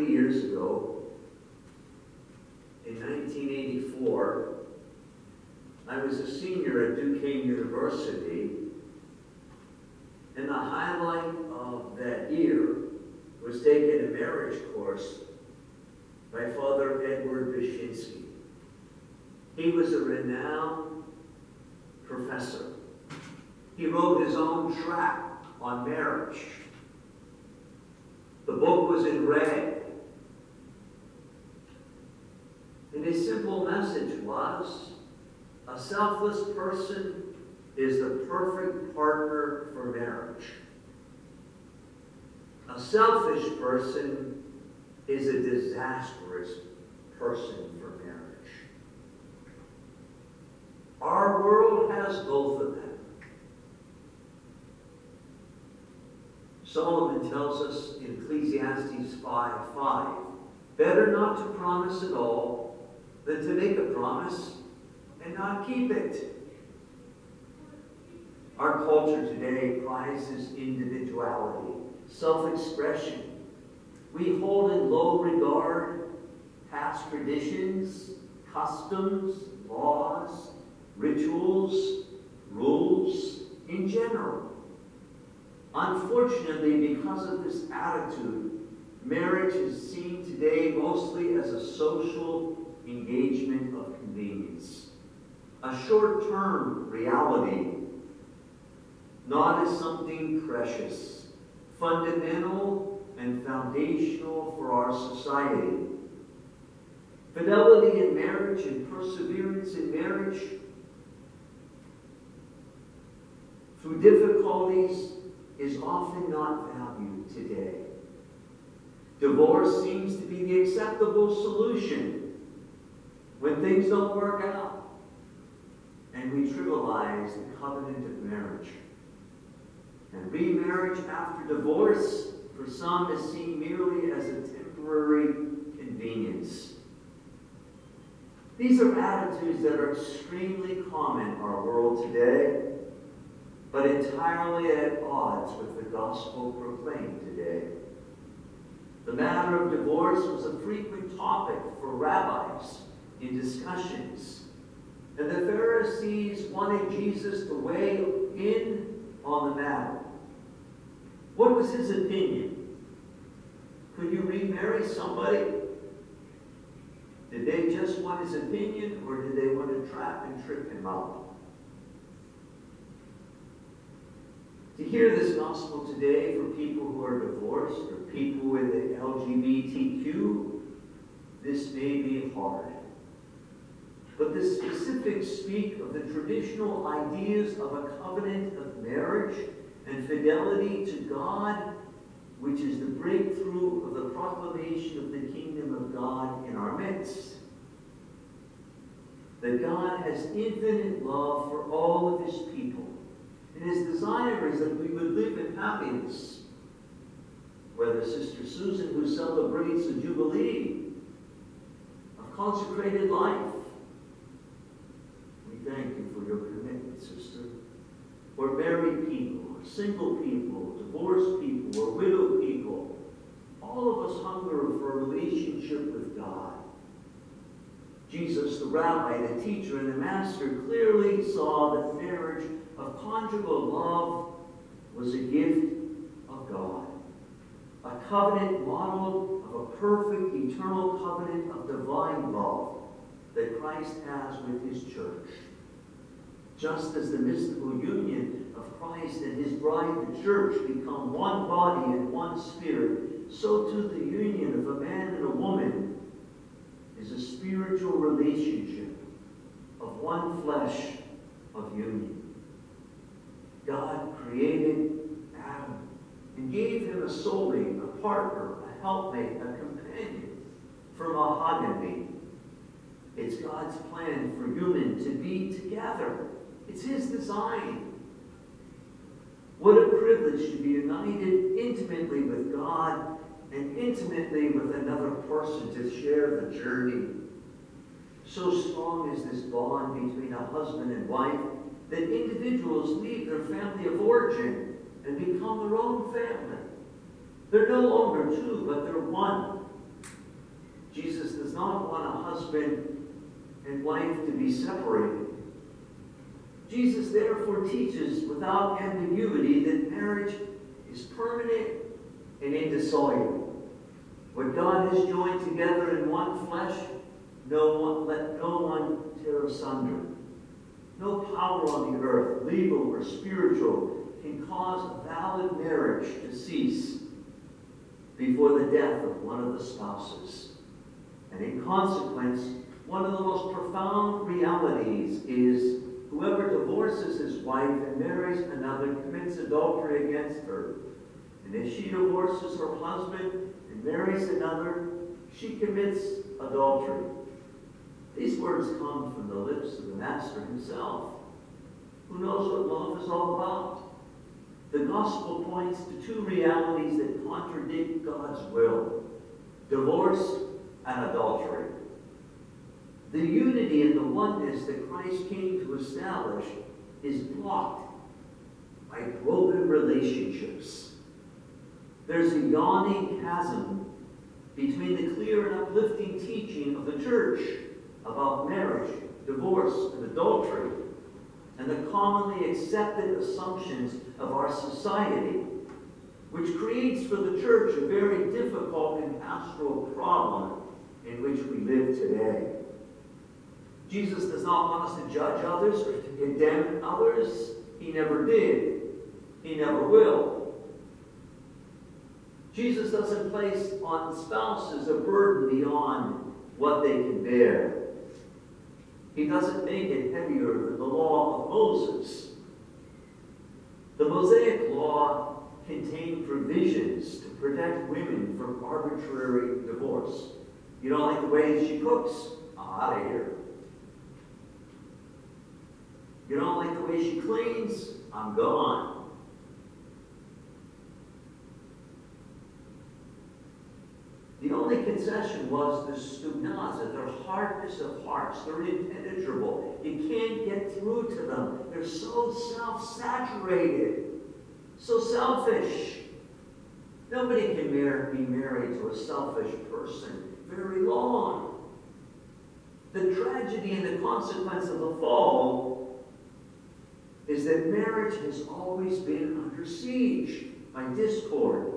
30 years ago, in 1984, I was a senior at Duquesne University, and the highlight of that year was taking a marriage course by Father Edward Wyszynski. He was a renowned professor. He wrote his own tract on marriage. The book was in red. And his simple message was, a selfless person is the perfect partner for marriage. A selfish person is a disastrous person for marriage. Our world has both of them. Solomon tells us in Ecclesiastes 5:5, better not to promise at all than to make a promise and not keep it. Our culture today prizes individuality, self-expression. We hold in low regard past traditions, customs, laws, rituals, rules in general. Unfortunately, because of this attitude, marriage is seen today mostly as a social engagement of convenience, a short-term reality, not as something precious, fundamental and foundational for our society. Fidelity in marriage and perseverance in marriage through difficulties is often not valued today. Divorce seems to be the acceptable solution when things don't work out, and we trivialize the covenant of marriage. And remarriage after divorce, for some, is seen merely as a temporary convenience. These are attitudes that are extremely common in our world today, but entirely at odds with the gospel proclaimed today. The matter of divorce was a frequent topic for rabbis in discussions, and the Pharisees wanted Jesus to weigh in on the matter. What was his opinion? Could you remarry somebody? Did they just want his opinion, or did they want to trap and trip him up? To hear this gospel today for people who are divorced or people with the LGBTQ, this may be hard. But the specifics speak of the traditional ideas of a covenant of marriage and fidelity to God, which is the breakthrough of the proclamation of the kingdom of God in our midst. That God has infinite love for all of his people. And his desire is that we would live in happiness. Whether Sister Susan, who celebrates the Jubilee of consecrated life, we thank you for your commitment, sister. Or married people, or single people, divorced people, or widowed people, all of us hunger for a relationship with God. Jesus, the rabbi, the teacher, and the master clearly saw that marriage of conjugal love was a gift of God. A covenant modeled of a perfect, eternal covenant of divine love that Christ has with his church. Just as the mystical union of Christ and his bride, the church, become one body and one spirit, so too the union of a man and a woman is a spiritual relationship of one flesh of union. God created Adam and gave him a soulmate, a partner, a helpmate, a companion for mahogany. It's God's plan for human to be together. It's his design. What a privilege to be united intimately with God and intimately with another person to share the journey. So strong is this bond between a husband and wife that individuals leave their family of origin and become their own family. They're no longer two, but they're one. Jesus does not want a husband and wife to be separated. Jesus therefore teaches without ambiguity that marriage is permanent and indissoluble. What God has joined together in one flesh, let no one tear asunder. No power on the earth, legal or spiritual, can cause a valid marriage to cease before the death of one of the spouses. And in consequence, one of the most profound realities is whoever divorces his wife and marries another commits adultery against her. And if she divorces her husband and marries another, she commits adultery. These words come from the lips of the Master himself, who knows what love is all about. The gospel points to two realities that contradict God's will: divorce and adultery. The unity and the oneness that Christ came to establish is blocked by broken relationships. There's a yawning chasm between the clear and uplifting teaching of the church about marriage, divorce, and adultery, and the commonly accepted assumptions of our society, which creates for the church a very difficult and pastoral problem in which we live today. Jesus does not want us to judge others or to condemn others. He never did. He never will. Jesus doesn't place on spouses a burden beyond what they can bear. He doesn't make it heavier than the law of Moses. The Mosaic law contained provisions to protect women from arbitrary divorce. You don't like the way she cooks? I'm out of here. You don't like the way she cleans? I'm gone. The only concession was the stugnaza, their hardness of hearts. They're impenetrable. You can't get through to them. They're so self-saturated, so selfish. Nobody can be married to a selfish person very long. The tragedy and the consequence of the fall is that marriage has always been under siege by discord,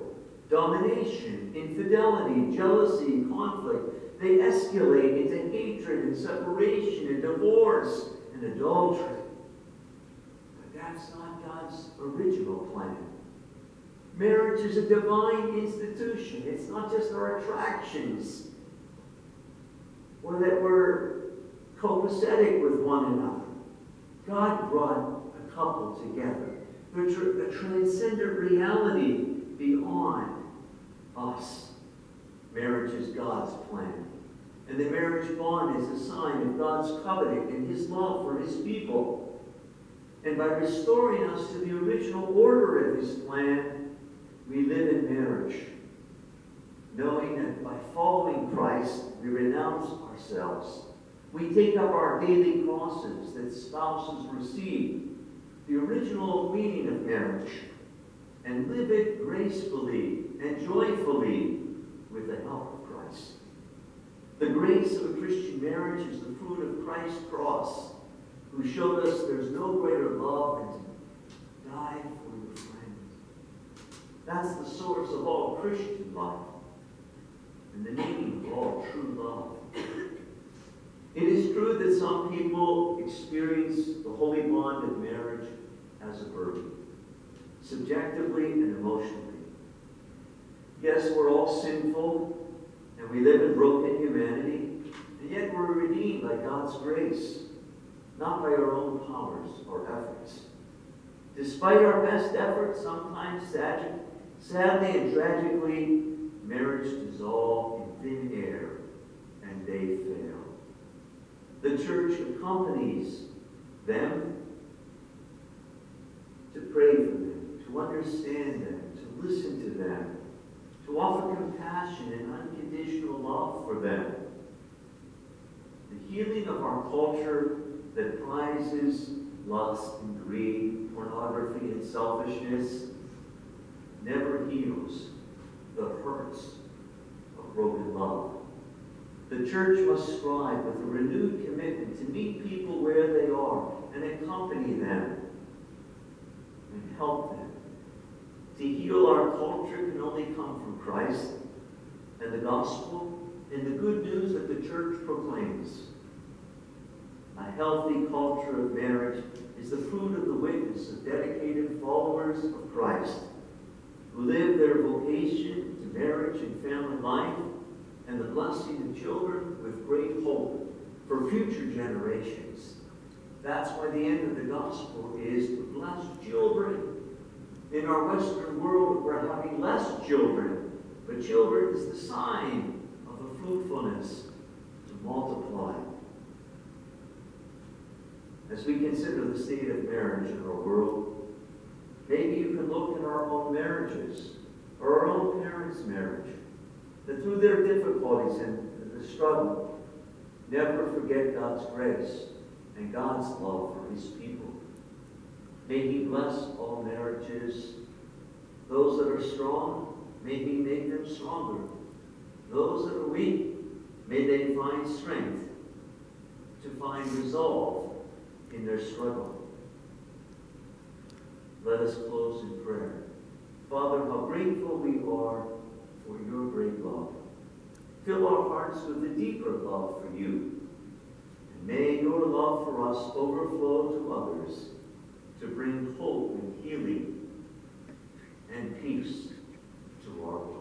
domination, infidelity, jealousy, conflict. They escalate into hatred and separation and divorce and adultery. But that's not God's original plan. Marriage is a divine institution. It's not just our attractions, or that we're copacetic with one another. God brought a couple together. There's a transcendent reality beyond us. Marriage is God's plan. And the marriage bond is a sign of God's covenant and his love for his people. And by restoring us to the original order of his plan, we live in marriage, knowing that by following Christ, we renounce ourselves. We take up our daily crosses that spouses receive, the original meaning of marriage, and live it gracefully and joyfully with the help of Christ. The grace of a Christian marriage is the fruit of Christ's cross, who showed us there's no greater love than to die for your friends. That's the source of all Christian life and the meaning of all true love. It is true that some people experience the holy bond of marriage as a burden, subjectively and emotionally. Yes, we're all sinful, and we live in broken humanity, and yet we're redeemed by God's grace, not by our own powers or efforts. Despite our best efforts, sometimes sadly and tragically, marriage dissolves in thin air, and they fail. The church accompanies them to pray for them, to understand them, to listen to them, to offer compassion and unconditional love for them. The healing of our culture that prizes lust and greed, pornography and selfishness never heals the hurts of broken love. The church must strive with a renewed commitment to meet people where they are and accompany them and help them. To heal our culture can only come from Christ and the gospel and the good news that the church proclaims. A healthy culture of marriage is the fruit of the witness of dedicated followers of Christ who live their vocation to marriage and family life and the blessing of children with great hope for future generations. That's why the end of the gospel is to bless children. In our Western world, we're having less children, but children is the sign of a fruitfulness to multiply. As we consider the state of marriage in our world, maybe you can look at our own marriages or our own parents' marriage, that through their difficulties and the struggle, never forget God's grace and God's love for his people. May he bless all marriages. Those that are strong, may he make them stronger. Those that are weak, may they find strength to find resolve in their struggle. Let us close in prayer. Father, how grateful we are for your great love. Fill our hearts with a deeper love for you. And may your love for us overflow to others to bring hope and healing and peace to our world.